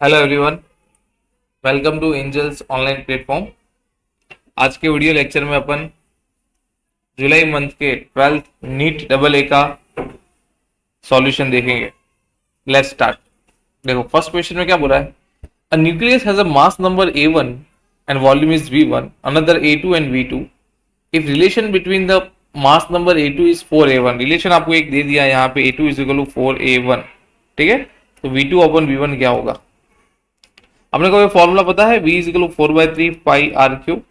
Hello everyone, welcome to angels online platform. आज के video lecture में अपन जुलाई मंथ के 12th नीट डबल ए का सॉल्यूशन देखेंगे। Let's start. देखो, फर्स्ट क्वेश्चन में क्या बोला है? A nucleus has a mass number a1 and volume is v1, another a2 and v2। If relation between the mass number a2 is 4a1, relation आपको एक दे दिया है यहाँ पे, a2 is equal to 4a1, ठीक है? तो v2 अपॉन v1 क्या होगा? अपने को ये फॉर्मूला पता है, v is equal to 4/3 pi r cube,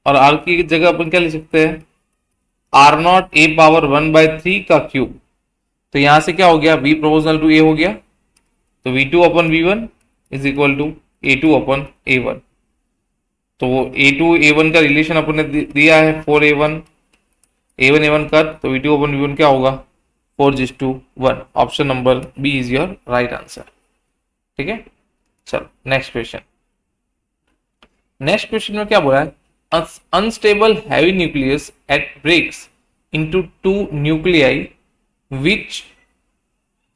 और आर की जगह अपन क्या लिख सकते हैं? आर नॉट ए पावर 1/3 का क्यूब। तो यहां से क्या हो गया? v प्रोपोर्शनल टू a हो गया, तो v2 upon v1 is equal to a2 upon a1। तो वो a2 a1 का रिलेशन अपन ने दिया है 4a1 a1 a1 का, तो v2 अपॉन v1 क्या होगा? 4:1। Option number B is your right answer, ठीक है? चलो नेक्स्ट क्वेश्चन। नेक्स्ट क्वेश्चन में क्या बोला है? Unstable heavy nucleus at breaks into two nuclei which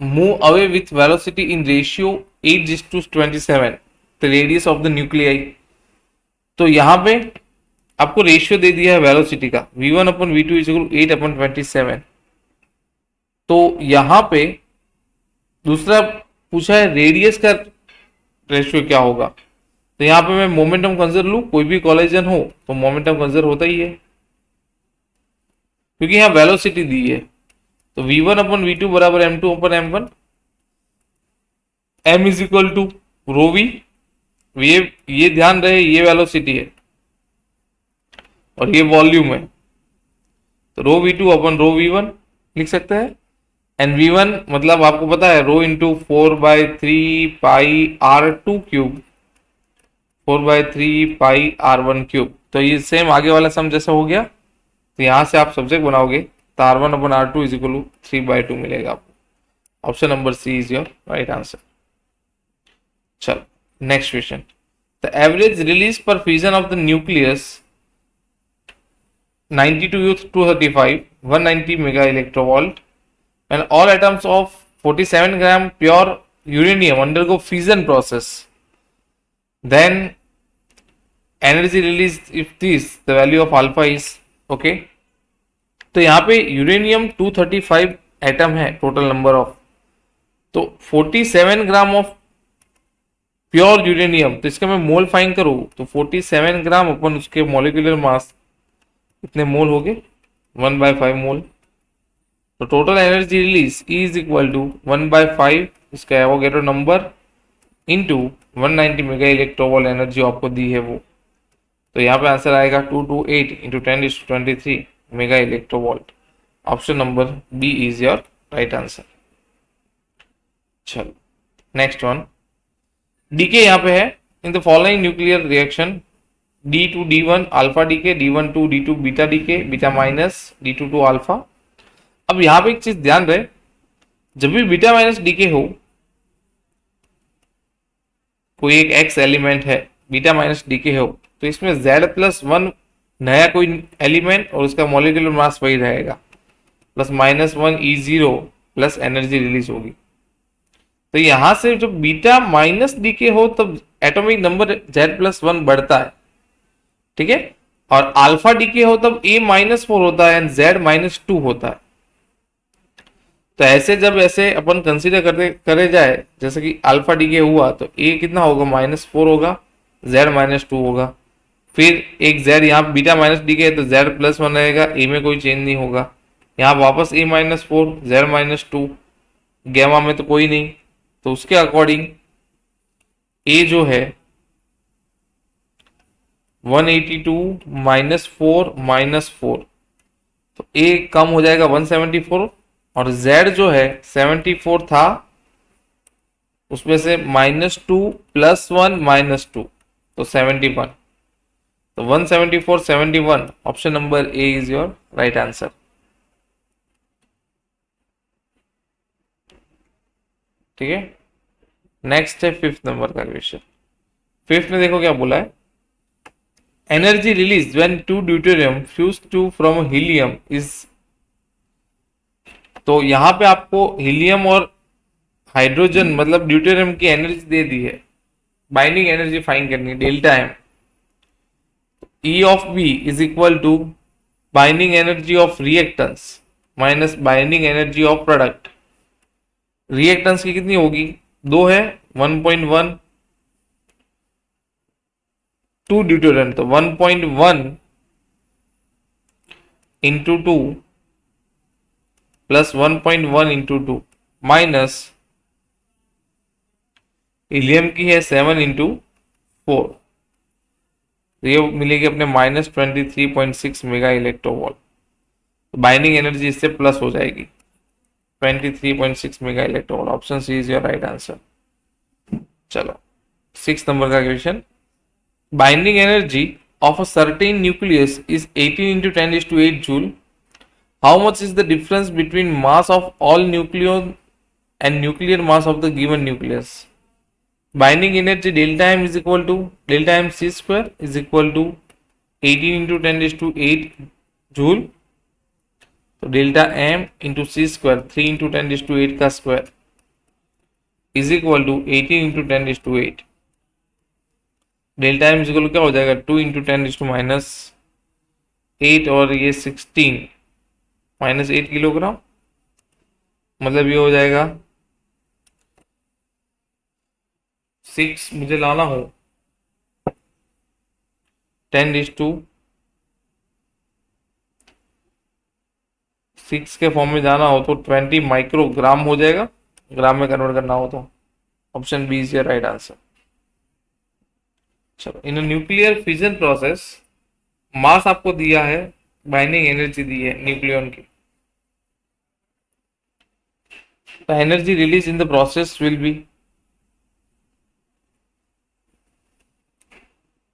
move away with velocity in ratio 8:27, the radius of the nuclei। तो यहां पे आपको रेशियो दे दिया है वेलोसिटी का, v1 upon v2 is equal 8/27। तो यहां पे दूसरा पूछा है रेडियस का रेशियो क्या होगा। तो यहां पे मैं मोमेंटम कंजर्व लू, कोई भी कॉलिजन हो तो मोमेंटम कंजर्व होता ही है, क्योंकि यहां वेलोसिटी दी है। तो v1 अपन v2 बराबर m2 upon m1, m is equal to rho v. ये ध्यान रहे, ये वेलोसिटी है और ये वॉल्यूम है, तो रो v2 अपन रो v1 लिख सकते हैं। एंड v1 मतलब आपको पता है रो इंटू 4/3 पाई r2 क्यूब, 4/3 पाई r1 क्यूब। तो ये सेम आगे वाला सम जैसा हो गया, तो यहां से आप सब्जेक्ट बनाओगे तो r1 upon r2 is equal to 3/2 मिलेगा आपको। Option number C is your right answer. चलो next question. The average release per fusion of the nucleus 92U235 190 mega electronvolt and all atoms of 47 gram pure uranium undergo fission process, then energy released if this the value of alpha is okay। तो यहाँ पे uranium 235 atom है total number of, तो 47 gram of pure uranium, तो इसका मैं मोल find करूँ तो 47 ग्राम अपन उसके मॉलिक्यूलर मास कितने मोल हो गए? 1/5 मोल। तो total energy release is equal to 1/5 इसका Avogadro number into 190 mega electronvolt energy आपको दी है वो। तो यहाँ पे आंसर आएगा 228 into 10⁻23 mega electronvolt. Option number B is your right answer. चलो नेक्स्ट वन। डीके यहाँ पे है in the following nuclear reaction D2D1 alpha decay, D1 to D2 beta decay, beta minus D2 to alpha. अब यहां पे एक चीज ध्यान रहे, जब भी बीटा माइनस डीके हो, कोई एक एक्स एलिमेंट है बीटा माइनस डीके हो, तो इसमें Z+1 नया कोई एलिमेंट और उसका मॉलिक्यूलर मास वही रहेगा, plus -1 E0 plus energy release होगी। तो यहां से जब बीटा माइनस डीके हो तब एटॉमिक नंबर Z+1 बढ़ता है, ठीक है? और अल्फा डीके हो तब A-4 होता है एंड Z-2 होता है। तो ऐसे जब ऐसे अपन कंसीडर करे जाए, जैसे कि अल्फा डीके हुआ तो ए कितना होगा? -4 होगा, Z-2 होगा। फिर एक Z यहाँ बीटा माइनस डीके है तो Z+1 रहेगा, ए में कोई चेंज नहीं होगा। यहाँ वापस A-4 Z-2, गैमा में तो कोई नहीं, तो उसके अकॉर्डिंग ए जो है 182 -4 -4, तो ए कम हो जाएगा 174, और Z जो है 74 था, उसमें से -2 +1 -2 तो 71। तो 174 71, option number A is your right answer. ठीक है, नेक्स्ट है 5th नंबर का क्वेश्चन। 5th में देखो क्या बोला है, energy release when 2 deuterium fuse 2 from helium is. तो यहाँ पे आपको हीलियम और हाइड्रोजन मतलब ड्यूटेरियम की एनर्जी दे दी है, बाइंडिंग एनर्जी फाइंड करनी है delta m. E of B is equal to binding energy of reactants minus binding energy of product। Reactance की कितनी होगी, दो है, 1.1 टू ड्यूटेरियम, तो 1.1 into two plus 1.1 into two minus helium की है 7 इंटू 4, ये मिलेगी अपने -23.6 मेगा इलेक्ट्रोवोल्ट। बाइंडिंग एनर्जी इससे प्लस हो जाएगी 23.6 mega electronvolt. Option C is your right answer. चलो 6 नंबर का question, binding energy of a certain nucleus is 18 into 10 is to 8 joule. How much is the difference between mass of all nucleon and nuclear mass of the given nucleus? Binding energy delta m is equal to delta m c square is equal to 18 into 10 is to 8 joule. So delta m into c square 3 into 10 is to 8 का square is equal to 18 into 10 is to 8। Delta m equal क्या हो जाएगा, 2 into 10 is to -8 और ये 16 -8 kilogram, मतलब ये हो जाएगा 6, मुझे लाना हो 10 इज टू 6 के फॉर्म में जाना हो तो 20 माइक्रोग्राम हो जाएगा, ग्राम में कन्वर्ट करना हो तो। Option B is your right answer. चलो, in nuclear fission process mass आपको दिया है, बाइंडिंग एनर्जी दी है न्यूक्लियन की, तो energy release in the process will be,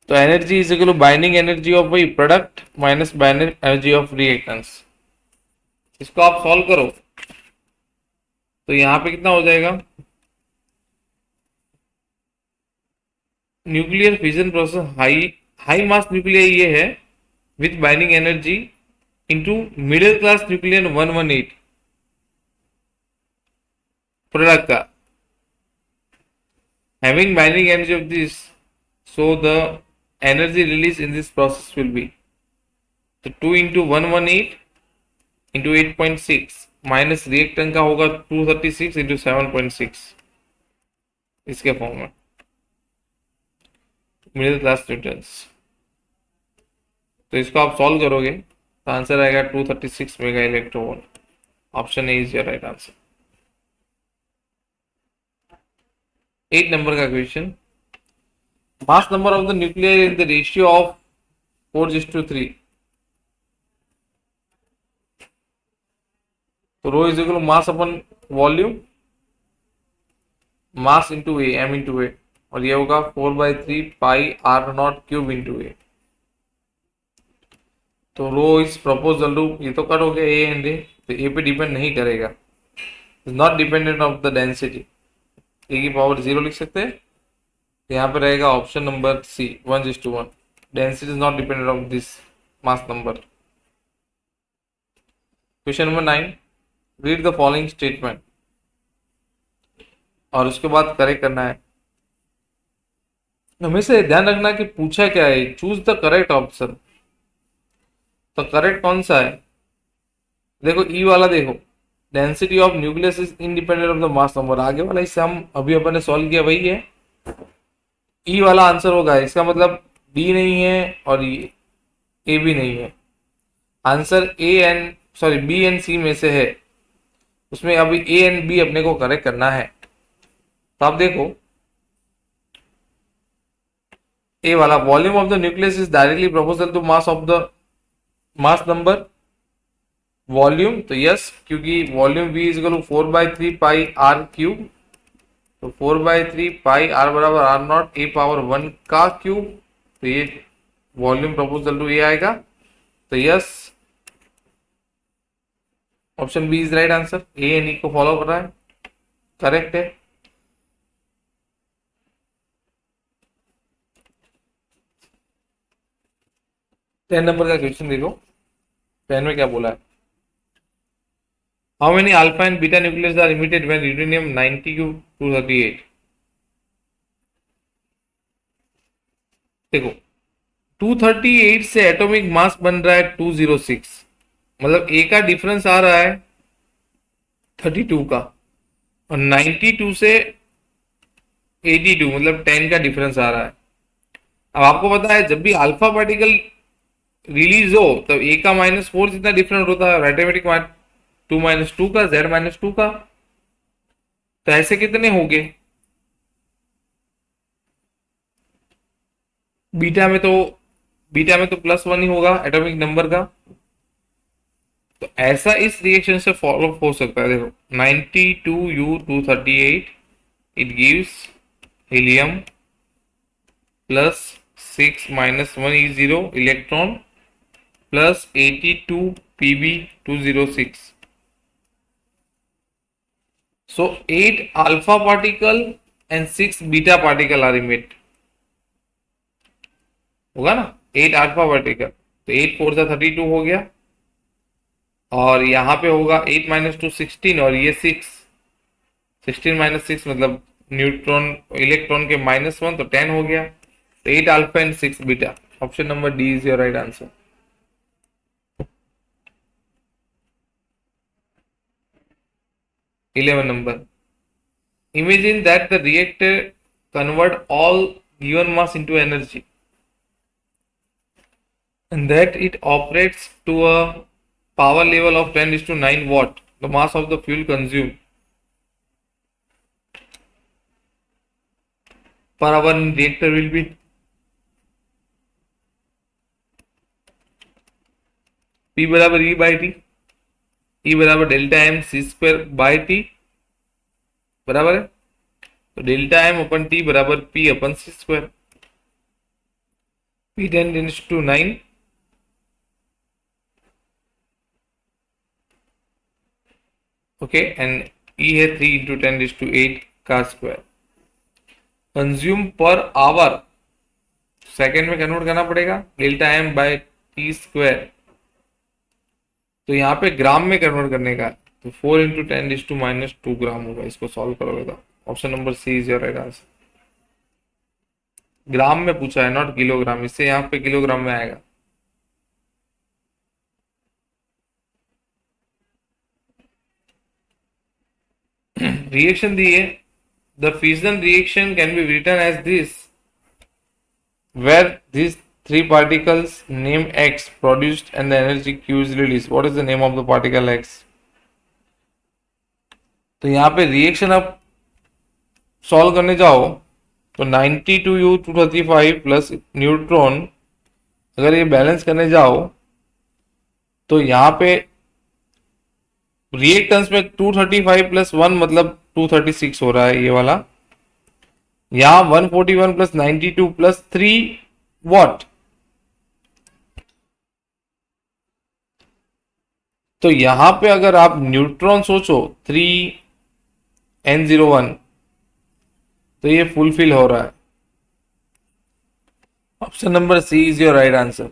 तो energy is equal to binding energy of वही product minus binding energy of reactants. इसको आप सॉल्व करो तो यहां पे कितना हो जाएगा, न्यूक्लियर फिजन प्रोसेस हाई मास न्यूक्लियर ये है with binding energy into middle class nuclear 118 product का, having binding energy of this, so the energy release in this process will be, तो 2 into 118 into 8.6 माइनस रिएक्टेंट का होगा 236 into 7.6 इसके form में middle class Newton's. तो इसको आप solve करोगे तो आंसर आएगा 236 mega electronvolt. Option A is your right answer. 8 number का question, mass number of the nuclear in the ratio of 4:3, तो rho is equal mass upon volume, mass into A, M into A, और ये होगा 4/3 pi R not cube into A. तो rho is proposal रूप, ये तो cut हो गया ए एंड ए, तो ए पे डिपेंड नहीं करेगा, is not dependent of the density, A की पावर 0 लिख सकते हैं। तो यहाँ पे रहेगा option number C 1:1, density is not dependent of this mass number. Question number 9, read the following statement, और उसके बाद करेक्ट करना है। हमेशा ध्यान रखना कि पूछा क्या है, चूज द करेक्ट ऑप्शन। तो करेक्ट कौन सा है, देखो ई वाला, देखो density of nucleus is independent of the mass number, आगे वाला इससे हम अभी अपन ने सॉल्व किया वही है, ई वाला आंसर होगा। इसका मतलब डी नहीं है और ए भी नहीं है, आंसर बी एंड सी में से है, उसमें अभी ए एंड बी अपने को करेक्ट करना है। तो आप देखो ए वाला, volume of the nucleus is directly proportional to mass of the mass number volume, तो यस, क्योंकि volume v is equal to 4/3 pi r cube, तो 4/3 पाई आर बराबर आर नॉट ए पावर 1 का क्यूब, तो ये volume proportional to A आएगा, तो yes option B is right answer. A and E को फॉलो कर रहा है, करेक्ट है। टेन नंबर का क्वेश्चन देखो, 10 में क्या बोला है, how many alpha and beta nucleus are emitted when uranium 90 to 238? देखो 238 से एटॉमिक मास बन रहा है 206, मतलब ए का डिफरेंस आ रहा है 32 का, और 92 से 82 मतलब 10 का डिफरेंस आ रहा है। अब आपको पता है जब भी अल्फा पार्टिकल रिलीज हो तब ए का -4 जितना डिफरेंस होता है, आइडेंटिटी 2 - 2 का, Z - 2 का, तो ऐसे कितने हो गए? बीटा में तो +1 ही होगा एटॉमिक नंबर का, तो ऐसा इस रिएक्शन से फॉलो हो सकता है। देखो 92U238 it gives helium +6 - 1 E0 electron +82 Pb206. So 8 alpha particle and 6 beta particle are emitted. होगा ना, 8 अल्फा पार्टिकल, तो 8 4 से 32 हो गया, और यहाँ पे होगा 8 - 2 16, और ये 16 - 6 मतलब न्यूट्रॉन इलेक्ट्रॉन के -1, तो 10 हो गया, तो 8 alpha and 6 beta. Option number D is your right answer. Eleven number, imagine that the reactor convert all given mass into energy and that it operates to a power level of 10⁹ watt, the mass of the fuel consumed per hour in reactor will be P बराबर E by T, E बराबर delta M C square by T, बराबर है, तो delta M upon T बराबर P upon C square, P 10⁹ okay, and E है 3 × 10⁸ का square. Consume per hour second में convert करना पड़ेगा, delta M by T square, तो यहाँ पे ग्राम में कन्वर्ट करने का, तो 4 × 10⁻² ग्राम होगा। इसको सॉल्व करोगे तो option number C is your right answer. Gram में पूछा है, नॉट किलोग्राम, इससे यहाँ पे किलोग्राम में आएगा। रिएक्शन दी है, the fission reaction can be written as this, where these three particles name X produced and the energy Q is released. What is the name of the particle X? तो यहाँ पे reaction आप solve करने जाओ तो 92U235 plus neutron, अगर ये balance करने जाओ तो यहाँ पे रिएक्टेंस में 235 + 1 मतलब 236 हो रहा है ये वाला, यहाँ 141 + 92 + 3 वॉट, तो यहां पे अगर आप न्यूट्रॉन सोचो 3N01, तो ये फुलफिल हो रहा है। Option number C is your right answer.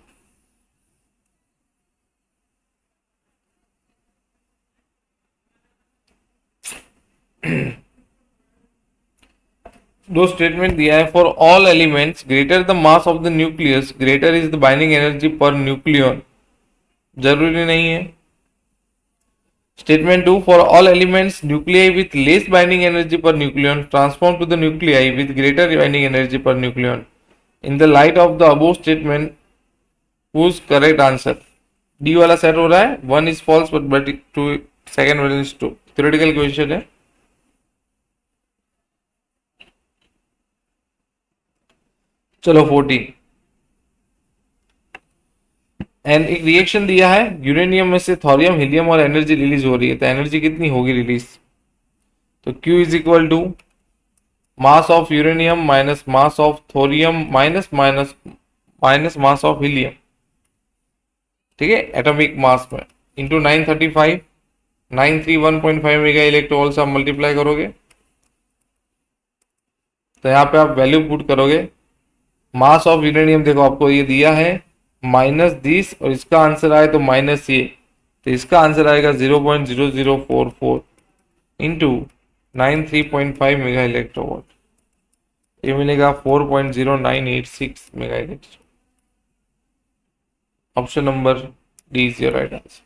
दो स्टेटमेंट दिया है, for all elements greater the mass of the nucleus greater is the binding energy per nucleon, जरूरी नहीं है। Statement 2, for all elements nuclei with less binding energy per nucleon transform to the nuclei with greater binding energy per nucleon. In the light of the above statement, whose correct answer? D वाला set हो रहा है, 1 is false but 2 second one is true. Theoretical question है। चलो 14, and एक reaction दिया है, uranium में से थोरियम हीलियम और एनर्जी रिलीज हो रही है, तो एनर्जी कितनी होगी रिलीज? तो Q is equal to mass of uranium minus mass of thorium minus mass of helium, ठीक है, एटॉमिक मास में, इंटू 935, 931.5 मेगा इलेक्ट्रोवोल्ट से आप मल्टीप्लाई करोगे, तो यहाँ पे आप वैल्यू पुट करोगे। मास ऑफ यूरेनियम देखो आपको ये दिया है -10, और इसका आंसर आए तो माइनस ये, तो इसका आंसर आएगा 0.0044 इंटू 93.5 मेगा इलेक्ट्रोवॉट, ये मिलेगा 4.0986 mega electro. Option number D is your right answer.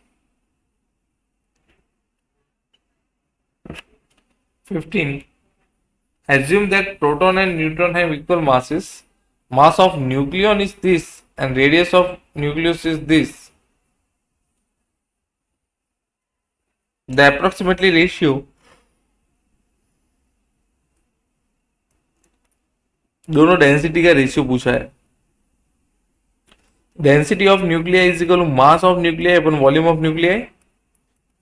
15. Assume that proton and neutron have equal masses. Mass of nucleon is this and radius of nucleus is this. The approximately ratio दोनों density का ratio पूछा है। Density of nuclei is equal to mass of nuclei upon volume of nuclei.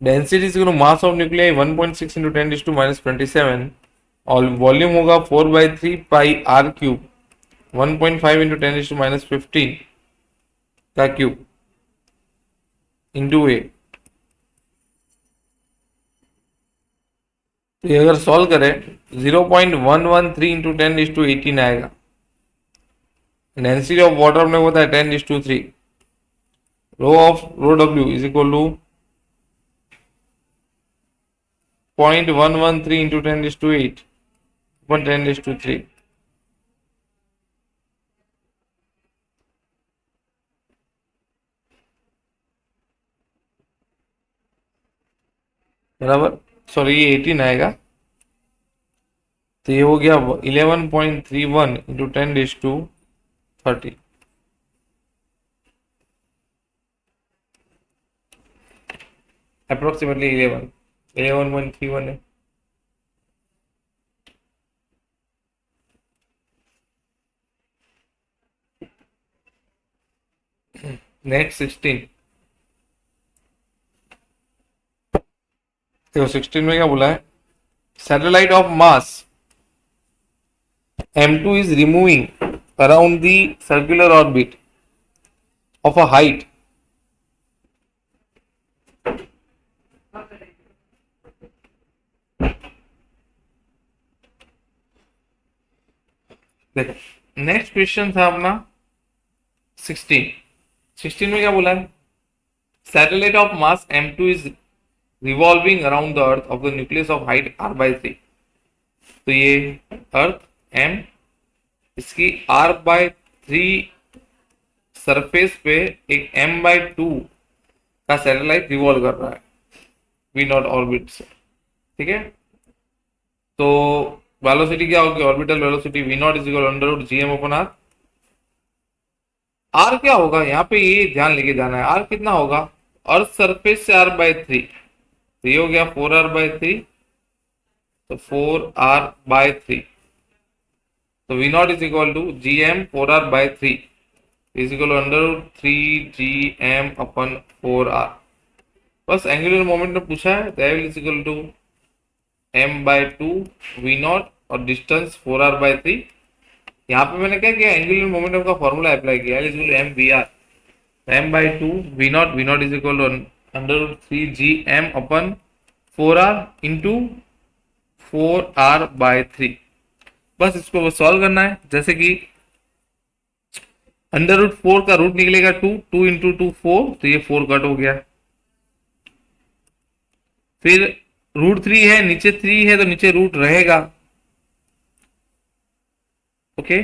Density is equal to mass of nuclei 1.6 into 10⁻27 और volume होगा 4/3 pi r cube 1.5 into 10⁻15 का cube into A. तो ये अगर solve करें 0.113 into 10⁻18 आएगा। Density of water हमने बताया 10:3। Rho W is equal to 0.113 into 10⁻8 upon 10⁻3। बराबर, सॉरी ये 18 आएगा, तो ये हो गया 11.31 इंटू 10⁻30। अप्रोक्सीमेटली 11.31 है। नेक्स्ट 16। देखो 16 में क्या बोला है, satellite of mass M2 is removing around the circular orbit of a height next question था अपना 16 में क्या बोला है, satellite of mass M2 is revolving around the earth of the nucleus of height r/3। तो ये अर्थ M, इसकी r/3 surface पे एक m/2 का सैटेलाइट रिवॉल्व कर रहा है V0 ऑर्बिट से, ठीक है। तो वेलोसिटी क्या होगी, orbital velocity V0 is equal under root GM upon R। R क्या होगा यहाँ पे, ये ध्यान लेके जाना है, R कितना होगा, अर्थ सरफेस से r/3, तो ये हो गया 4r/3, तो 4r/3, तो V0 is equal to GM 4r/3 is equal under root 3GM upon 4r। बस एंगुलर मोमेंट में पूछा है, that is equal to m/2 V0 और डिस्टेंस 4r/3। यहाँ पे मैंने क्या किया, एंगुलर मोमेंटम का फॉर्मूला अप्लाई किया, is equal to mvr, m/2 V0 is equal to under root 3GM upon 4r into 4r/3। बस इसको सॉल्व करना है, जैसे कि अंडर रूट 4 का रूट निकलेगा 2 इंटू 2 4, तो ये 4 कट हो गया। फिर रूट 3 है, नीचे 3 है, तो नीचे रूट रहेगा, ओके।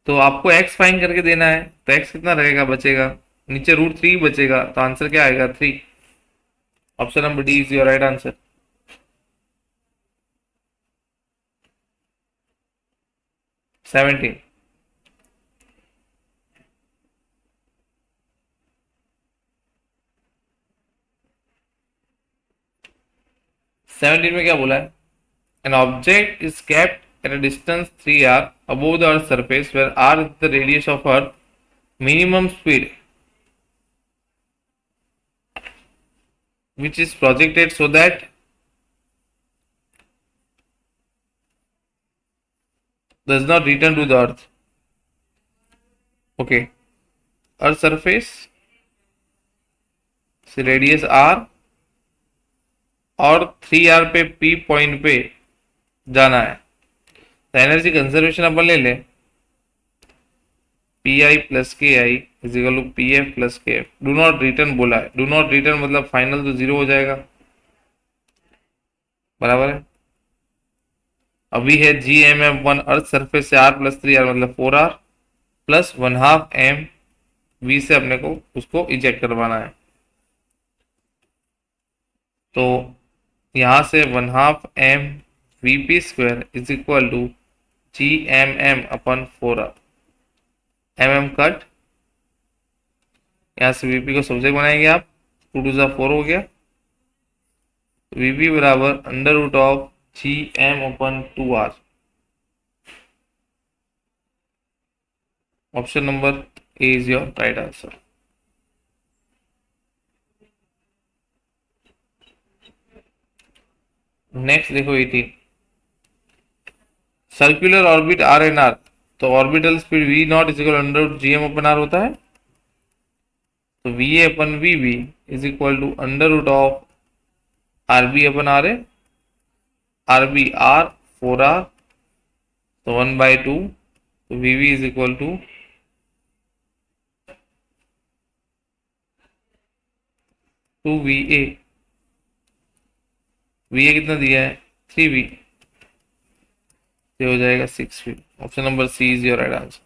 तो आपको x फाइंड करके देना है, तो x कितना रहेगा, बचेगा नीचे रूट 3 बचेगा, तो आंसर क्या आएगा 3। Option number D is your right answer. 17। में क्या बोला है, an object is kept at a distance 3r above the earth surface where r is the radius of earth, minimum speed which is projected so that does not return to the earth, okay। earth surface से radius r और 3r पे p point पे जाना है, तो energy conservation अपन ले लें, P I plus K I is equal to P F plus K F. Do not return बोला है, डू नॉट रिटर्न मतलब फाइनल तो 0 हो जाएगा, बराबर है। अभी है G M M one earth surface से आर प्लस 3 आर मतलब 4 आर प्लस 1/2 एम वी से अपने को उसको इजेक्ट करवाना है। तो यहां से 1/2 M V P square is equal to G M M upon 4 R. M M cut, यहां से वीपी को सब्जेक्ट बनाएंगे आप, 2 2 जा 4 हो गया। वीपी बराबर under root of G M upon 2 R. Option number A is your right answer. Next देखो 18, circular orbit R N R, तो orbital speed V not is equal under root G M upon R होता है। तो V A upon V B is equal to under root of R B upon R A, R B R 4 R, तो 1/2, तो V B is equal to 2 V A. V A कितना दिया है 3 V, ये हो जाएगा 6 V. Option number C is your right answer.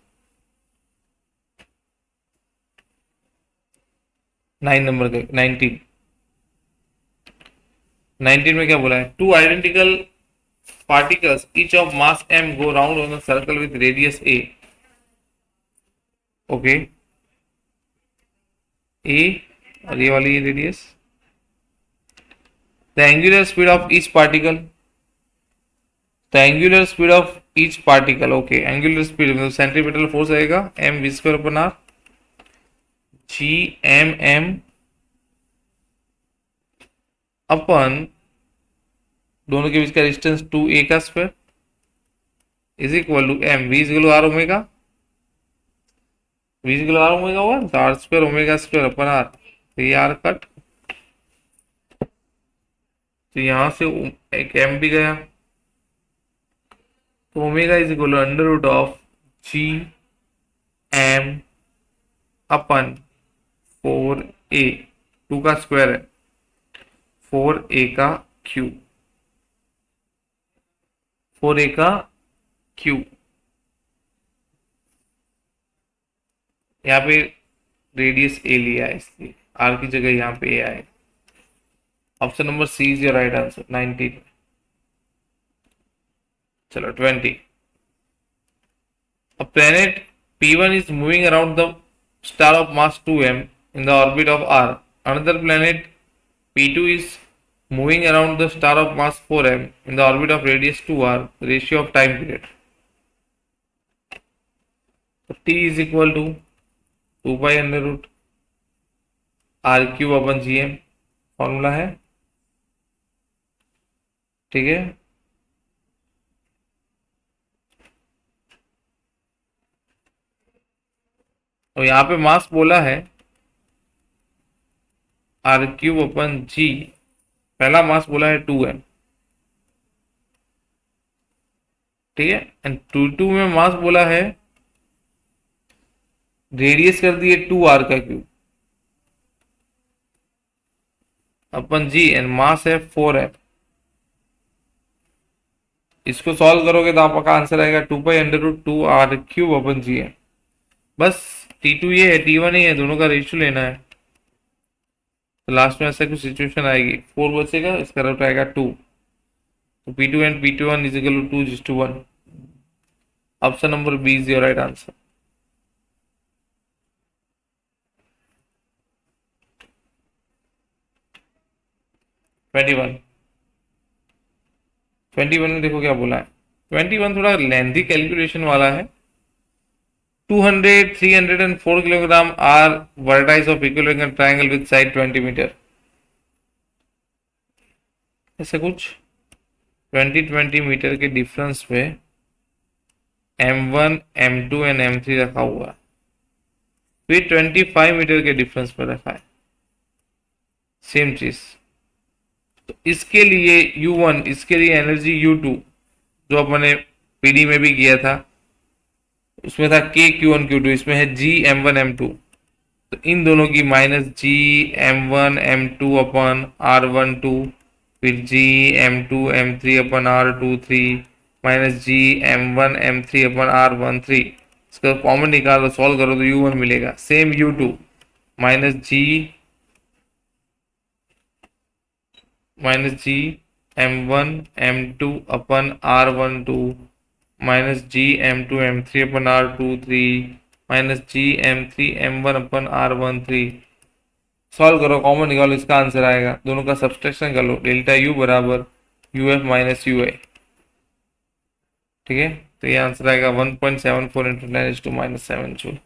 9 नंबर के 19, 19 में क्या बोला है, two identical particles each of mass m go round on a circle with radius a। Okay, a और ये वाली radius. The angular speed of each particle, the angular speed of each particle, okay angular speed मतलब centripetal force आएगा m v square upon R, G M M upon दोनों के बीच का distance 2a का square is equal to M V is equal to R omega, V is equal to R omega हुआ तो R square omega square upon R, तो ये are cut, तो यहां से एक एम भी गया, तो omega is equal to under root of G M upon 4a, 2 का स्क्वायर है 4a का क्यूब, 4a का क्यूब। यहाँ पे रेडियस ए लिया है इसलिए आर की जगह यहाँ पे ए आए। Option number C is your right answer 19। चलो 20, a planet P1 is moving around the star of mass 2m in the orbit of R. Another planet P2 is moving around the star of mass 4m in the orbit of radius 2r. Ratio of time period. So T is equal to 2 pi under root R cube upon GM formula है, ठीक है। और यहाँ पे मास बोला है are cube upon जी, पहला मास बोला है 2m, ठीक है। एंड 2 में मास बोला है, रेडियस कर दिए 2r का cube upon ji, and mass है 4m। इसको सॉल्व करोगे तो आपका आंसर आएगा 2 pi under root 2 R cube upon G है। बस T2 ये है, T1 ही है, दोनों का रेशियो लेना है। तो लास्ट में ऐसा कुछ सिचुएशन आएगी, 4 बचेगा, इसका रूट आएगा 2, तो P2 and P21 is equal to 2:1। Option number B is your right answer. Twenty one में देखो क्या बोला है, 21 थोड़ा लेंथी कैलकुलेशन वाला है। 200, 304 kilogram are vertices of equilateral triangle with side 20 metre, ऐसे कुछ 20 मीटर के डिफरेंस पे M1, M2 एंड M3 रखा हुआ है, फिर 25 मीटर के डिफरेंस पे रखा है सेम चीज। तो इसके लिए U1, इसके लिए एनर्जी U2 जो अपने पीडी में भी किया था उसमें था के Q1 Q2, इसमें है G M1 M2। तो इन दोनों की minus G M1 M2 upon R12, फिर जी M2 M3 upon R23, minus G M1 M3 अपन R13। इसका कॉमन निकालो, सॉल्व करो तो U1 मिलेगा। Same U2 minus G M1 M2 upon R12, minus G M2 M3 upon R23, minus G M3 M1 upon R13। Solve करो, common निकालो, इसका answer आएगा। दोनों का सब्सट्रैक्शन कर लो, डेल्टा U बराबर UF माइनस UI। ठीक है, तो ये आंसर आएगा 1.74 into 10⁻⁻7 joule.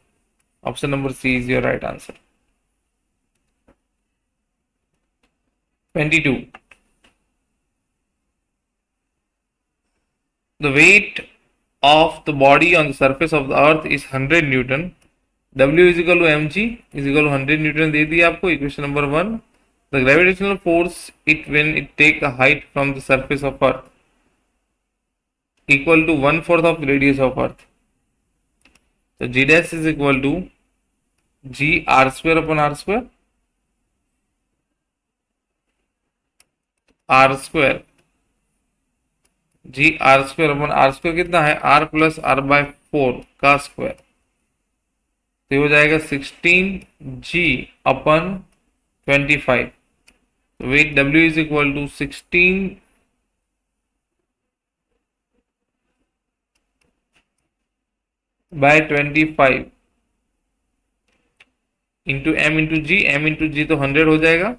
Option number C is your right answer. 22. The weight of the body on the surface of the earth is 100 Newton. W is equal to mg is equal to 100 Newton दे दिया आपको, equation number 1। The gravitational force it when it take a height from the surface of earth equal to 1/4 of radius of earth। So g dash is equal to g r square upon r square, r square G R square upon R square कितना है, are plus are bye 4 का square. तो हो जाएगा 16g/25। Weight W is equal to 16/25 into m into G. m into G तो 100 हो जाएगा।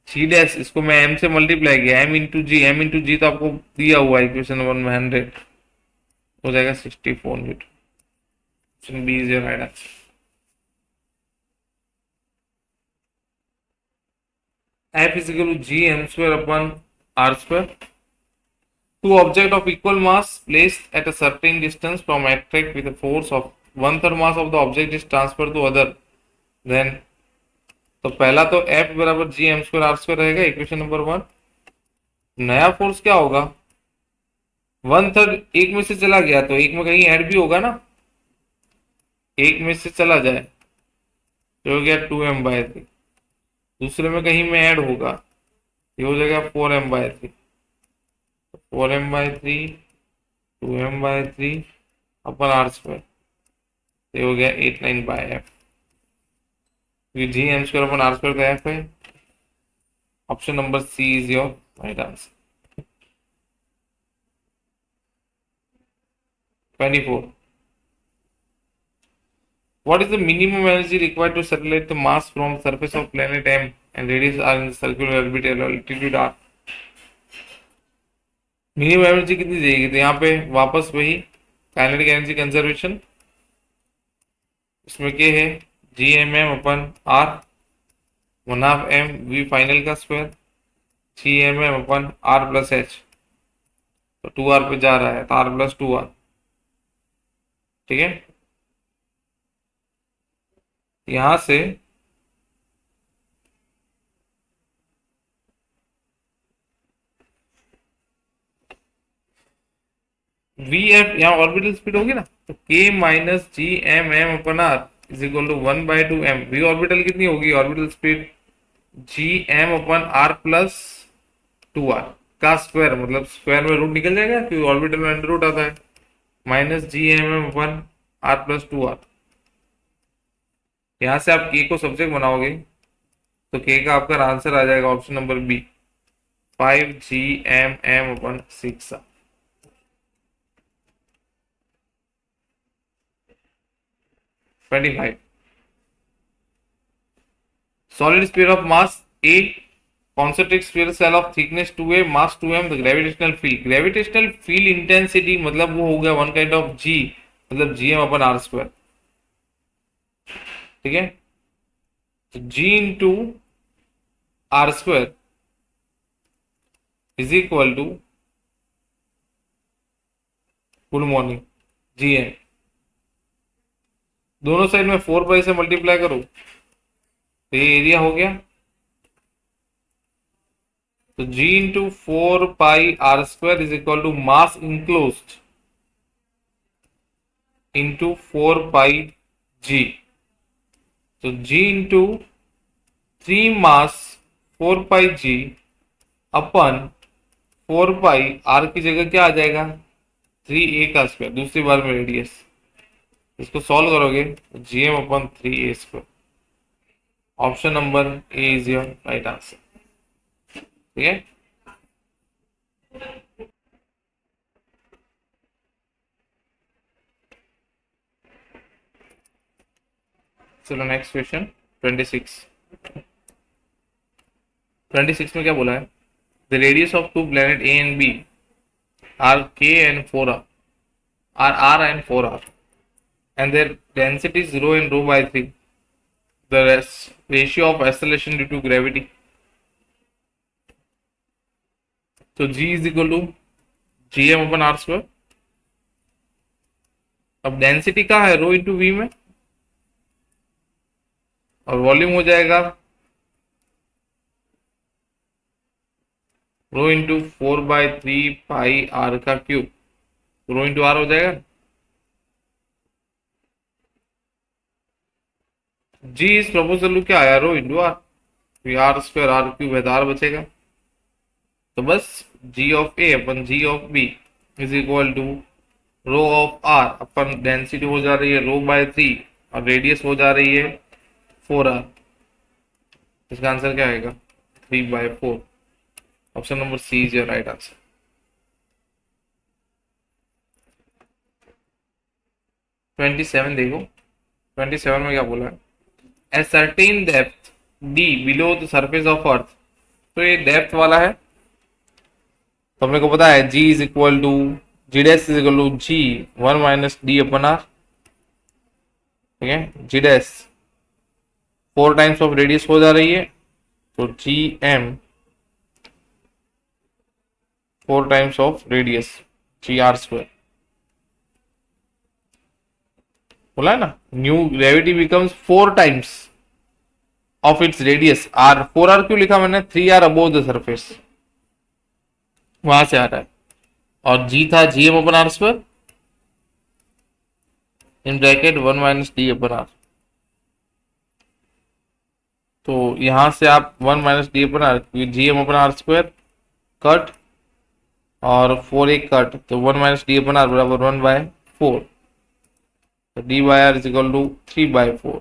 जी dash इसको मैं m से मल्टीप्लाई किया, m into G. m into G तो आपको दिया हुआ है इक्वेशन नंबर में 100, हो जाएगा 64 newton. Option B is your right answer. F is equal to g m square upon r square. Two objects of equal mass placed at a certain distance from attract with a force of 1/3 mass of the object is transferred to other, then तो पहला तो F बराबर G M square R square रहेगा, equation number 1। नया force क्या होगा, 1/3 एक में से चला गया तो एक में कहीं ऐड भी होगा ना, एक में से चला जाए तो हो गया 2m/3, दूसरे में कहीं में ऐड होगा, ये हो जाएगा 4m/3। 4m/3 2m/3 अपन आर स्क्वायर, ये हो गया 89/f। G M square upon R square का एफ है। Option number C is your right answer. 24. What is the minimum energy required to circulate the mass from surface of planet M and radius r in the circular orbit at altitude r? Minimum energy कितनी देगी, तो यहाँ पे वापस वही kinetic energy conservation. इसमें क्या है, G M M upon R 1/2 m V final का square, G M M upon R plus H, तो 2r पे जा रहा है तो r प्लस 2r। ठीक है, यहां से वी एफ यहाँ ऑर्बिटल स्पीड होगी ना, तो K minus G M M upon R is equal to 1/2m। V orbital कितनी होगी, orbital speed G M upon R plus 2r का स्क्वायर, मतलब स्क्वायर में रूट निकल जाएगा क्योंकि ऑर्बिटल में अंडर रूट आता है, minus G M M upon R plus 2r। यहां से आप के को सब्जेक्ट बनाओगे तो के का आपका आंसर आ जाएगा option number B 5g/m/6। 25. Solid sphere of mass A, concentric sphere cell of thickness 2a, mass 2m, the gravitational field। gravitational field intensity मतलब वो हो गया वन काइंड ऑफ g, मतलब gm/r²। ठीक है, तो g into r² is equal to, good morning, gm। दोनों side में 4 से मल्टीप्लाई करो तो ये एरिया हो गया, तो g into 4πr² is equal to mass enclosed into 4πg। तो g into 3 mass 4πg upon 4π r की जगह क्या आ जाएगा, 3a का स्क्वायर, दूसरी बार में रेडियस। इसको सॉल्व करोगे तो gm upon 3a square. Option number A is your right answer. ठीक है। चलो नेक्स्ट क्वेश्चन 26। 26 में क्या बोला है, the radius of two planet A and B are k and 4r are r and 4r and their densities rho and rho by 3, the ratio of acceleration due to gravity। तो g is equal to G M upon R square. अब density कहाँ है, rho into we में, और volume हो जाएगा rho into 4/3 pi r का क्यूब, रो इंटू आर हो जाएगा। जी इस प्रपोजल टू क्या आया, rho into R, R square R cube है तो आर बचेगा। तो बस G of A upon G of B is equal to rho of R upon density हो जा रही है रो बाय 3 और रेडियस हो जा रही है 4r। इसका आंसर क्या आएगा, 3/4। Option number C is your right answer. Twenty seven देखो, 27 में क्या बोला है, a certain depth d below the surface of earth. तो ये डेप्थ वाला है, तो अपने को पता है g is equal to G dash is equal to G 1 minus D upon R. ठीक है, G dash 4 times of radius हो जा रही है, तो G M 4 times of radius G R square. बोला है ना, new gravity becomes 4 times of its radius R. 4r क्यों लिखा मैंने, 3r अबोव द सरफेस, वहां से आ रहा है। और जी था G M upon R square in bracket 1 minus D upon R. तो यहां से आप 1 minus D upon R, G M upon R square cut और 4 एक कट, तो 1 माइनस डी अपन आर बराबर 1/4। तो D by R is equal to 3/4,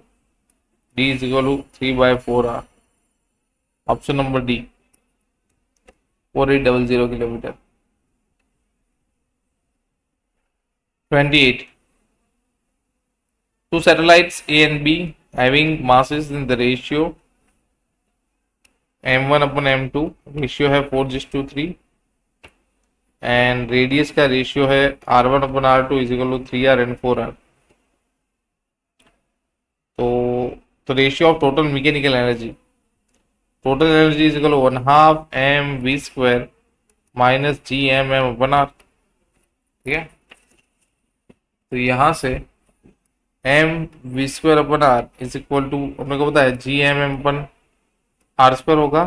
D is equal to 3/4r। Option number D 4800 kilometre. 28, two satellites A and B having masses in the ratio m1 upon m2, ratio है 4:3 and radius का ratio है r1 upon r2 is equal to 3r and 4r। तो ratio of total mechanical energy, total energy is equal to 1/2 mv² minus G M M upon R. ठीक है, तो यहां से M V square upon R is equal to, अपने को पता है G M M upon R square होगा,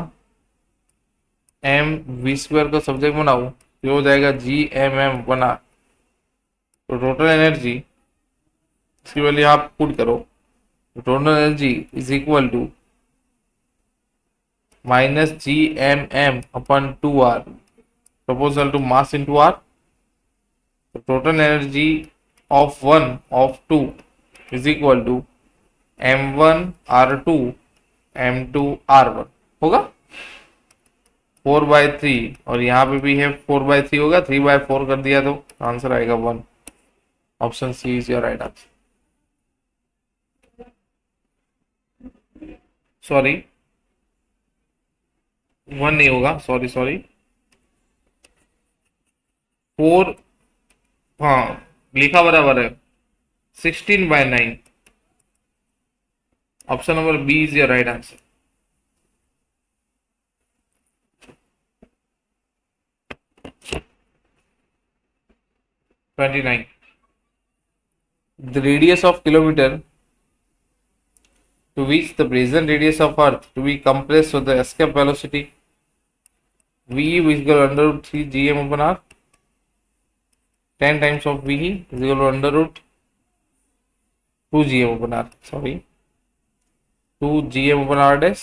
एम वी स्क्वायर को सब्जेक्ट बनाओ तो हो जाएगा G M M upon R. तो टोटल एनर्जी इसकी वैल्यू आप पुट करो, तो total energy is equal to minus G M M upon 2r proportional to mass into r। तो total energy of 1 of 2 is equal to m1 r2 m2 r1 होगा 4/3, और यहाँ पे भी है 4/3 होगा, 3/4 कर दिया तो आंसर आएगा 1। Option C is your right answer. Sorry 1 नहीं होगा, सॉरी 4, हाँ लिखा बराबर है 16/9। Option number B is your right answer. The radius of kilometer to which the present radius of Earth to be compressed with the escape velocity v is equal to under root 3 gm upon r, 10 times of v is equal to under root two G M upon R, sorry, two G M upon R dash,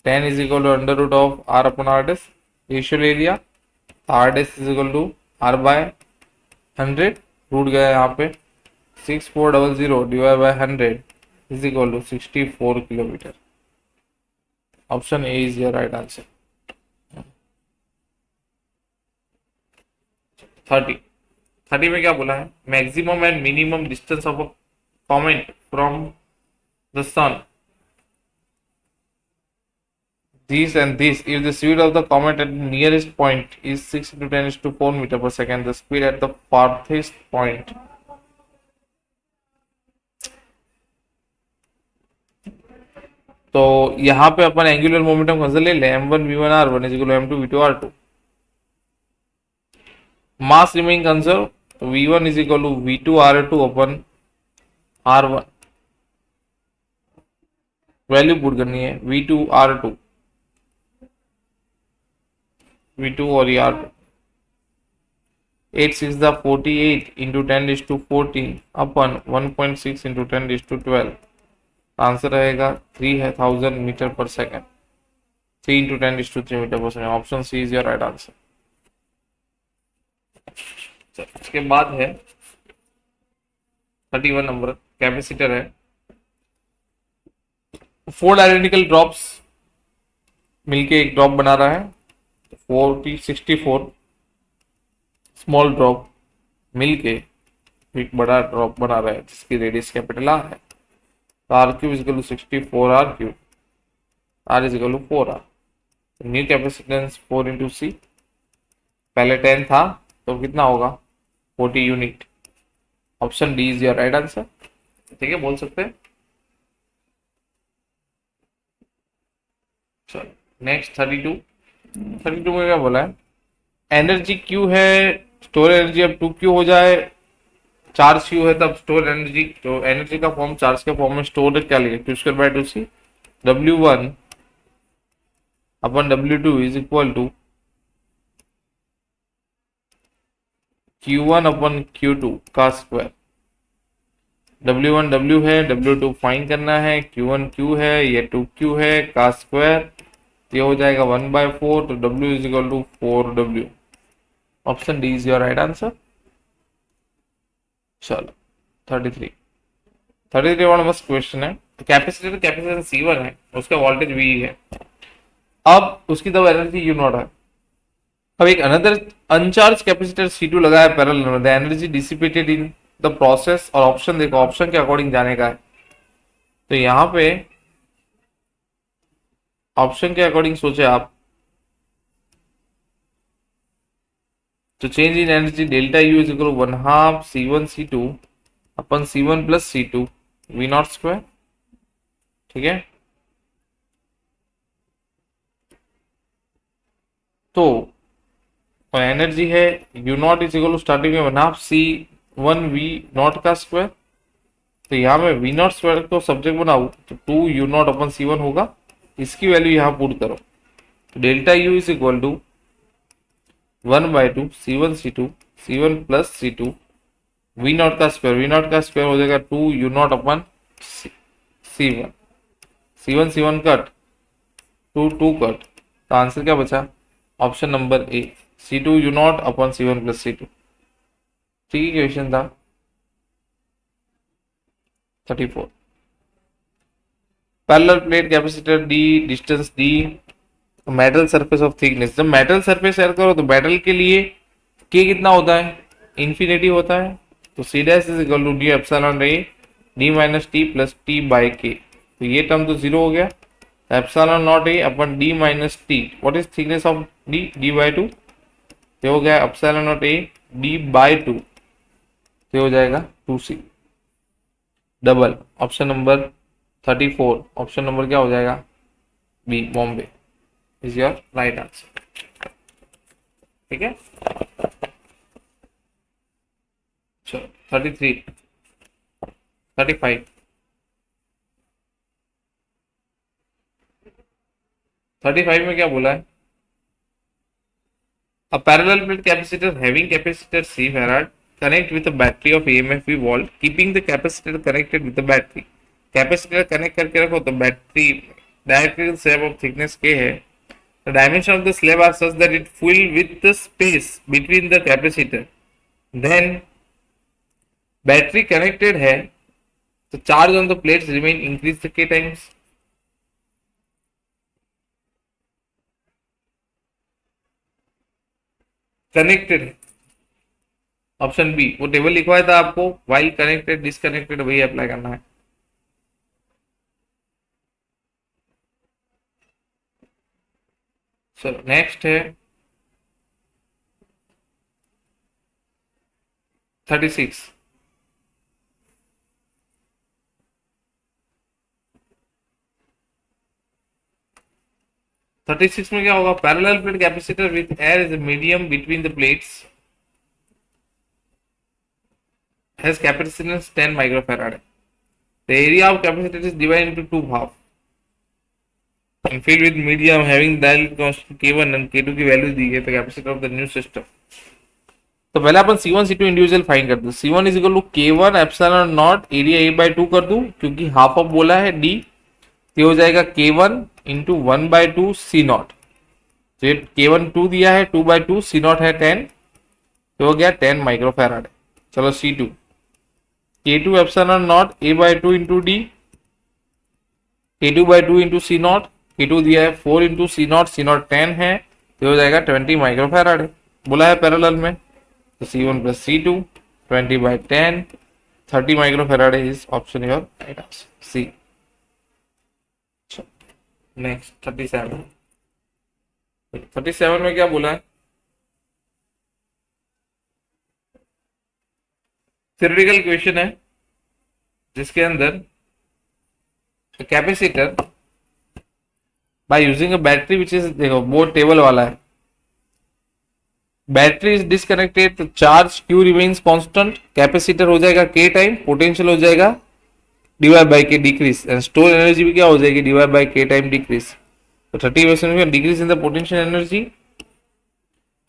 10 is equal to under root of r upon r dash, रेशियल area r dash is equal to r by 100, root गया यहाँ पे 6400 divide by 100 is equal to 64 kilometre. Option A is your right answer. 30 में क्या बोला है, maximum and minimum distance of a comet from the sun, this and this, if the speed of the comet at the nearest point is 6 into 10 is to 4 meter per second, the speed at the farthest point, तो यहाँ पे अपन angular momentum concern ले ले m1v1r1 is equal to m2v2r2, mass remaining conserve, तो v1 is equal to v2r2 upon r1, value put करनी है v2r2, v2 और ये r2, 8 6 द 48 into 10 is to 14 upon 1.6 into 10 is to 12, answer रहेगा 3000 meter per second, 3 into 10 is to 3 meter per second. Option C is your right answer. इसके बाद है 31 number, capacitor है, 4 आइडेंटिकल ड्रॉप्स मिलके एक ड्रॉप बना रहा है, 64 स्मॉल ड्रॉप मिलके एक बड़ा ड्रॉप बना रहा है जिसकी रेडियस कैपिटल आर है, तो R cube is equal to 64 R cube, R is equal to 4 R, new capacitance 4 into C, पहले 10 था तो कितना होगा 40 unit. Option D is your right answer. ठीक है, बोल सकते हैं। चलो नेक्स्ट 32 में क्या बोला है, एनर्जी क्यू है, स्टोर एनर्जी अब 2Q हो जाए, चार्ज क्यू है तब स्टोर एनर्जी, तो एनर्जी का फॉर्म चार्ज के फॉर्म में स्टोर क्या लिखे, Q2/2C, W1 upon W2 is equal to Q1 upon Q2 का स्क्वायर, W1 W है, W2 फाइंड करना है, Q1 Q है, ये 2Q है का स्क्वायर, ये हो जाएगा 1/4, तो W is equal to 4W। Option D is your right answer. चलो 33 वाला मस्त क्वेश्चन है, तो कैपेसिटर C1 है, उसका वोल्टेज V है, अब उसकी तब एनर्जी U0 है, अब एक अनदर अनचार्ज कैपेसिटर C2 लगा है पैरेलल में, the energy dissipated in the process, और ऑप्शन देखो, ऑप्शन के अकॉर्डिंग जाने का है, तो यहाँ पे ऑप्शन के अकॉर्डिंग सोचे आप, तो change in energy delta U is equal 1/2 C1 C2 upon C1 plus C2 V0 square. ठीक है, तो एनर्जी है U0 is equal to starting में 1/2 C1 V0 का स्क्वायर, तो यहाँ में V0 स्क्वायर को सब्जेक्ट बनाऊ तो 2U0 अपन C1 होगा, इसकी वैल्यू यहाँ पुट करो, तो delta U is equal to 1/2 C1 C2 C1 plus C2 V0 का स्क्वायर हो जाएगा 2U0 upon C1, C1 cut 2 cut, तो आंसर क्या बचा, option number A C2U0 upon C1 plus C2। ठीक है, क्वेश्चन था 34, parallel plate capacitor D, distance D, metal surface of thickness, जब मेटल सरफेस शेयर करो तो मेटल के लिए K कितना होता है, इन्फिनिटी होता है, तो C dash is equal to D epsilon A D minus T plus T by K, तो ये टर्म तो जीरो हो गया, epsilon not A upon D minus T, what is thickness of D/2, ये हो गया एप्सिलॉन नॉट ए D/2, ये हो जाएगा 2C double. Option number 34, option number क्या हो जाएगा, B Bombay is your right answer. ठीक है, चलो 33 35 35 में क्या बोला है, a parallel plate capacitor having capacitor C farad connect with a battery of EMF volt, keeping the capacitor connected with the battery. Capacitor connect करके रखो तो battery directly slab of thickness के है. The dimension of the slab are such that it fill with the space between the capacitor. Then battery connected है तो charge on the plates remain increase the k times. Connected है option B. वो table लिखवाया था आपको, while connected disconnected वही apply करना है. चलो नेक्स्ट है 36. में क्या होगा? Parallel plate capacitor with air is medium between the plates has capacitance 10 microfarad. The area of capacitor is divided into two half and filled with medium having dielectric constant K1 and K2 की value दी है तो capacitor of the new system. तो पहले अपन C1 C2 individual find करते हैं. C1 is equal to K1 epsilon not area A/2 कर दूं क्योंकि हाफ ऑफ बोला है D, तो हो जाएगा K1 इंटू 1/2 C0. तो ये K1 2 दिया है, 2/2 C0 है 10, तो हो गया 10 माइक्रोफैराड. चलो C2, K2 epsilon not A/2 into D, K2/2 into C0, K2 दिया है 4 इंटू C0, C0 10 है, तो हो जाएगा 20 माइक्रोफैराड है. बोला है पैरेलल में, तो C1 plus C2 20/10 30 microfarad is option your right answer C. Next 37 में क्या बोला है? थ्योरेटिकल क्वेश्चन है जिसके अंदर capacitor by using a battery which is, देखो बोर्ड टेबल वाला है, बैटरी इज डिसकनेक्टेड तो charge Q remains constant, capacitor हो जाएगा K टाइम, पोटेंशियल हो जाएगा divide by K decrease, and store energy भी क्या हो जाएगी divide by K time decrease. तो 30% decrease in the potential energy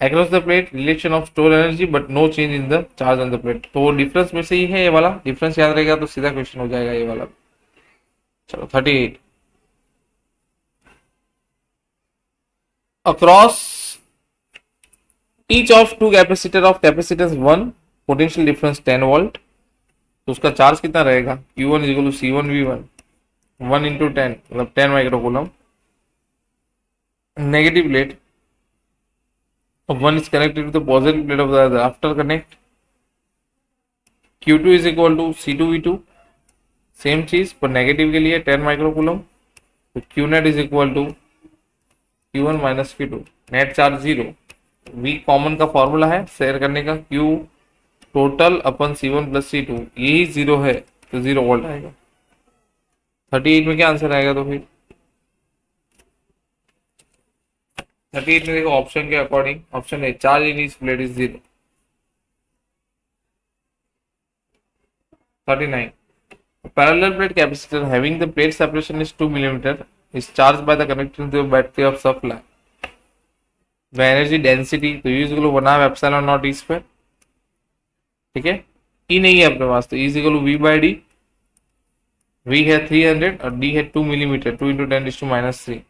across the plate, relation of store energy but no change in the charge on the plate. तो वो difference में से ही है, ये वाला डिफरेंस याद रहेगा तो सीधा क्वेश्चन हो जाएगा ये वाला. चलो 38. Across each of two capacitor of capacitance 1 potential difference 10 volt, तो उसका चार्ज कितना रहेगा? Q1 is equal to C1 V1 1 into 10 मतलब 10 microcoulomb. Negative plate of one is connected to the positive plate of the other. After connect, Q2 is equal to C2 V2, same चीज पर negative के लिए 10 microcoulomb, तो Q net is equal to Q1 minus Q2. Net charge 0, V common का formula है share करने का, Q total अपन C1 plus C2, यही 0 है तो 0 वोल्ट आएगा. 38 में क्या आंसर आएगा? तो फिर 38 में देखो ऑप्शन के अकॉर्डिंग ऑप्शन है charge in each plate is 0. 39. Parallel plate capacitor having the plate separation is 2 mm is charged by the connecting to the battery of supply. The energy density तो U equal बना है epsilon not E square, ठीक है. E नहीं है अपने पास तो E equal V by D. V है 300 और D है 2 मिलीमीटर, 2 इंटू 10⁻³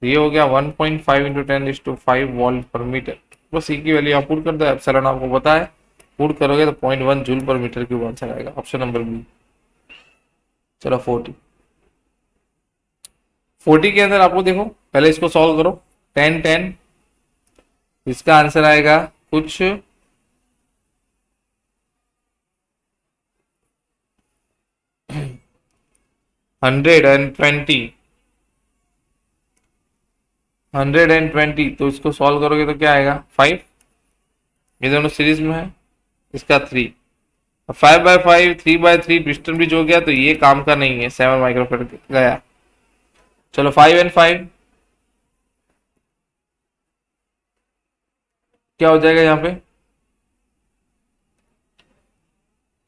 ये हो गया 1.5 इंटू 10⁵ वोल्ट पर मीटर. बस ई की वैल्यू आप पुट कर दो, एप्सिलॉन आपको पता है, पुट करोगे तो 0.1 joule per meter cube answer आएगा. Option number B. चलो 40 के अंदर आपको देखो पहले इसको सॉल्व करो. 10 इसका आंसर आएगा कुछ 120 तो इसको सॉल्व करोगे तो क्या आएगा 5. ये दोनों सीरीज में है, इसका 3, 5/5 3/3 डिस्टेंस ब्रिज हो गया तो ये काम का नहीं है, 7 माइक्रोफैराड गया. चलो 5 and 5 क्या हो जाएगा यहाँ पे?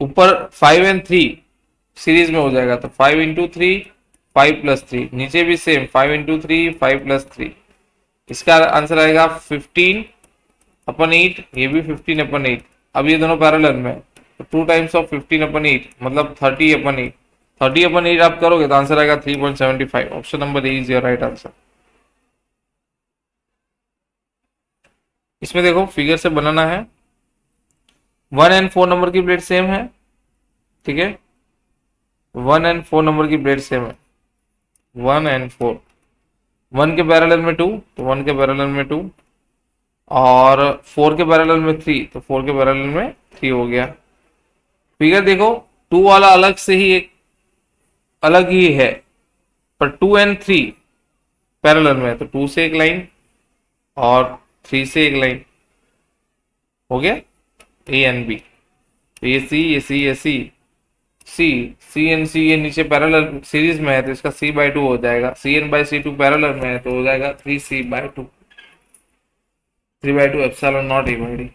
ऊपर 5 and 3 सीरीज में हो जाएगा तो 5 into 3 5 plus 3, नीचे भी सेम 5 into 3 5 plus 3. इसका आंसर आएगा 15/8, ये भी 15/8. अब ये दोनों पैरेलल में है, तो 2 टाइम्स ऑफ 15/8 मतलब 30/8। 30/8 आप करोगे तो आंसर आएगा 3.75। Option number A is your right answer. इसमें देखो फिगर से बनाना है। 1 एंड 4 नंबर की प्लेट सेम है, ठीक है। 1 एंड 4 नंबर की प्लेट सेम है, 1 एंड 4। 1 के पैरेलल में 2, तो 1 के पैरेलल में 2, और 4 के पैरेलल में 3, तो 4 के पैरेलल में 3 हो गया। फिगर देखो, 2 वाला अलग से ही एक अलग ही है, पर 2 एंड 3 पैरेलल में है, तो 2 से एक लाइन और 3 से एक लाइन हो गया, ए एंड बी। तो ये सी, ये सी, ये सी, सी, सी एन सी, ये नीचे पैरेलल सीरीज में है, तो इसका C/2 हो जाएगा। CN/C2 पैरेलल में है, तो हो जाएगा 3C/2, 3/2 epsilon not A/D।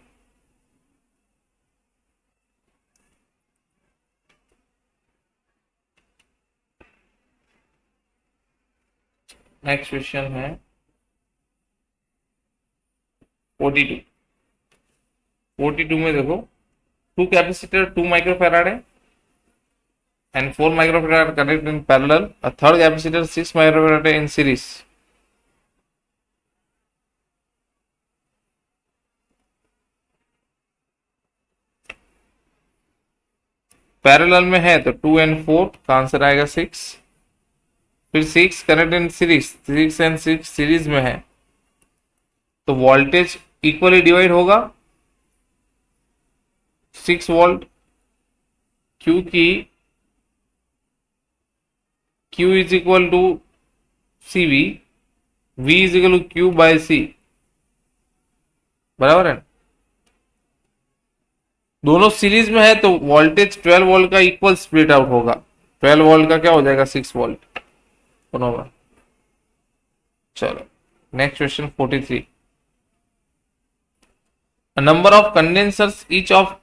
Next question है 42। 42 में देखो, 2 कैपेसिटर 2 माइक्रोफैराड है and 4 microfarad connected in parallel. A third capacitor 6 microfarad in series. Parallel में है तो 2 एंड 4 का आंसर आएगा 6। फिर 6 connect in series, 6 and 6 series में है, तो वोल्टेज इक्वली डिवाइड होगा 6 वोल्ट, क्योंकि Q is equal to CV, V is equal to Q/C, बराबर है। दोनों सीरीज में है तो वोल्टेज 12 वोल्ट का इक्वल स्प्लिट आउट होगा। 12 वोल्ट का क्या हो जाएगा 6 वोल्ट दोनों में। चलो next question 43। A number of condensers each of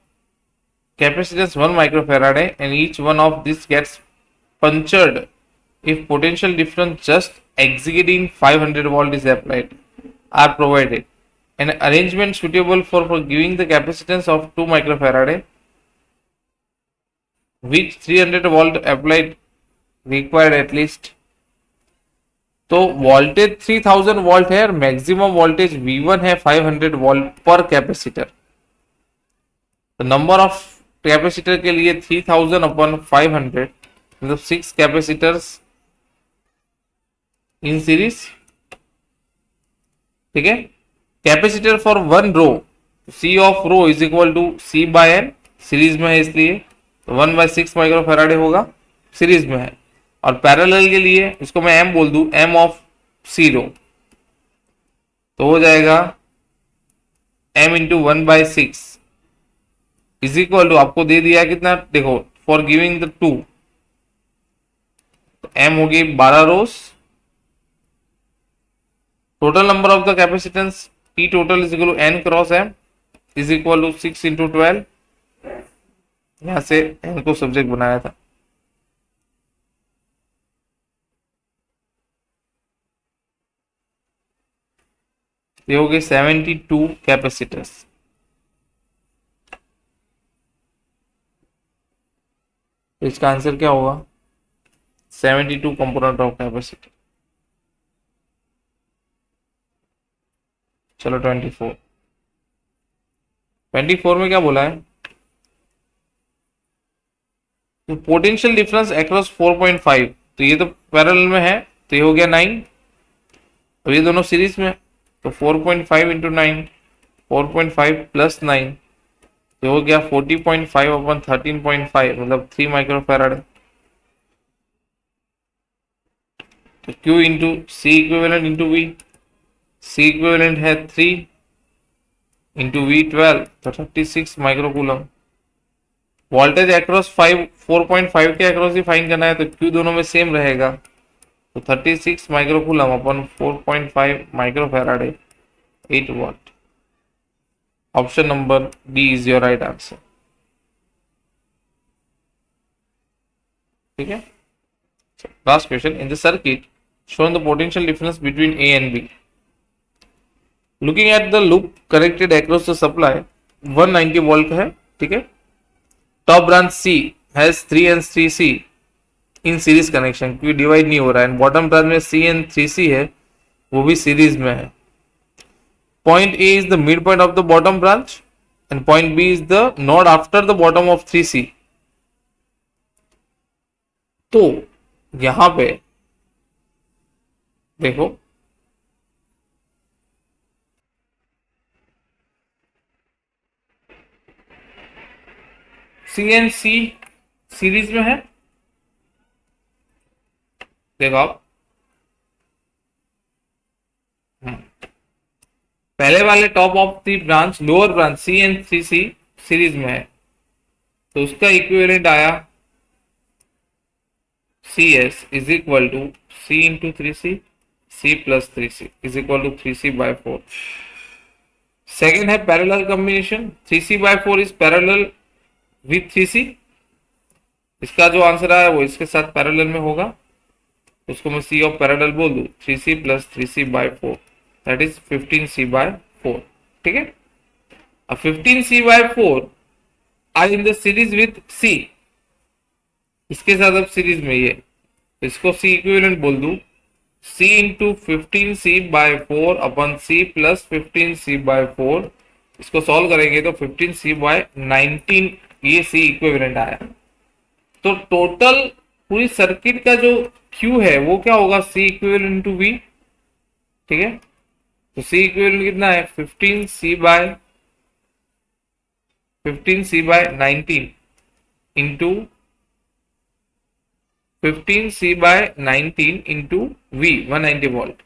capacitance 1 microfarad and each one of this gets punctured if potential difference just exceeding 500 volt is applied are provided. An arrangement suitable for giving the capacitance of 2 microfarad which 300 volt applied required at least। तो voltage 3000 volt है और maximum voltage V1 है 500 volt पर capacitor. तो number of capacitor के लिए 3000/500 मतलब 6 capacitors इन series, ठीक है। Capacitor for 1 row, C of row is equal to C/N, series में है इसलिए तो 1/6 माइक्रोफैराडे होगा, सीरीज में है। और पैरेलल के लिए इसको मैं M बोल दूं, M ऑफ C रो, तो हो जाएगा M into 1/6 is equal to, आपको दे दिया कितना देखो, फॉर गिविंग द 2, तो M हो गई 12 रोज। Total number of the capacitance T total is equal to N cross M is equal to 6 into 12। यहां से N को सब्जेक्ट बनाया था। ये हो गए 72 कैपेसिटर्स। इसका आंसर क्या होगा 72 कंपोनेंट ऑफ कैपेसिटर। चलो 24 में क्या बोला है, तो पोटेंशियल डिफरेंस अक्रॉस 4.5, तो ये तो पैरेलल में है तो ये हो गया 9। अब ये दोनों सीरीज में, तो 4.5 इंटू 9, 4.5 प्लस 9, तो हो गया 40.5/13.5 मतलब 3 माइक्रोफैराड। तो Q into C equivalent into V, C equivalent है 3 इंटू V 12, तो 36 माइक्रोकूलम। वोल्टेज अक्रॉस 4.5 के अक्रॉस ही फाइंड करना है, तो Q दोनों में सेम रहेगा, तो 36 माइक्रोकूलम अपन 4.5 microfarad 8 watt. Option number D is your right answer, ठीक है। Last question, in the circuit shown the potential difference between A and B, looking at the loop connected across the supply, 190 volt का है, ठीक है। Top branch C has 3 and 3 C in series connection, क्योंकि divide नहीं हो रहा है। Bottom branch में सी एंड 3 सी है, वो भी सीरीज में है। Point A is the mid point of the bottom branch and point B is the node after the bottom of 3 C. तो यहां पे देखो, सी एंड सी सीरीज में है, देखो आप। पहले वाले top of the branch, lower branch C and C C series में है, तो उसका इक्विवेलेंट आया C S is equal to C into 3 C, C plus 3 C is equal to 3 सी/4। सेकेंड है पैरेलल कॉम्बिनेशन, 3 सी/4 इज पैरेलल विथ 3 सी। इसका जो आंसर आया वो इसके साथ पैरेलल में होगा, उसको मैं सी ऑफ पैरेलल बोल दूं, 3 सी प्लस 3 सी/4, दैट इज 15 सी/4, ठीक है। अब 15 सी/4 are in the series with C, इसके साथ अब सीरीज में ये, इसको सी इक्विवेलेंट बोल दूं, सी इंटू 15 सी/4 अपन सी प्लस 15 सी/4। इसको सॉल्व करेंगे तो 15 सी/19 ये सी इक्विवेलेंट आया। तो टोटल पूरी सर्किट का जो क्यू है वो क्या होगा, सी इक्विवेलेंट इंटू वी, ठीक है। तो सी इक्विवेलेंट कितना है, 15 सी/19 इंटू 15 सी/19 इंटू वी 190 वोल्ट,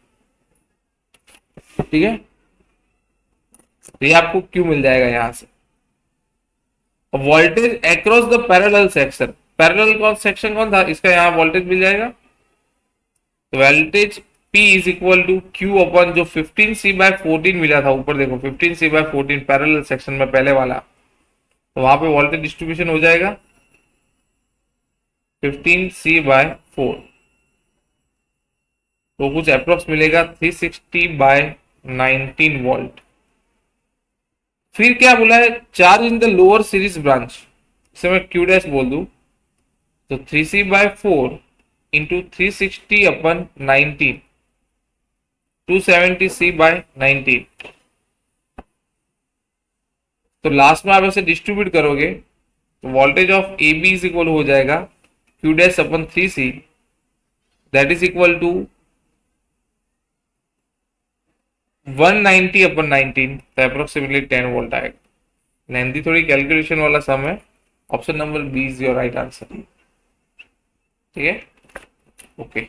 ठीक है। तो ये आपको क्यू मिल जाएगा यहां से। Voltage across the parallel section, parallel कौन सेक्शन कौन था इसका, यहाँ वोल्टेज मिल जाएगा। तो voltage P is equal to Q upon जो 15 सी/14 मिला था, ऊपर देखो 15 सी/14 पैरेलल सेक्शन में पहले वाला, तो वहां पे वोल्टेज डिस्ट्रीब्यूशन हो जाएगा 15 सी/4, तो कुछ अप्रोक्स मिलेगा 360/19 वोल्ट। फिर क्या बोला है, charge in the lower series branch, इसे मैं क्यू डैश बोल दूं, तो 3 सी/4 इंटू 360/19, 270 सी/19। तो लास्ट में आप ऐसे डिस्ट्रीब्यूट करोगे तो voltage of A B is equal हो जाएगा क्यू डैश अपन 3 C, that is equal to 190/19, तो अप्रोक्सीमेटली 10 वोल्ट आएगा। लेंथी थोड़ी कैलकुलेशन वाला सम है, option number B is your right answer, ठीक है। ओके।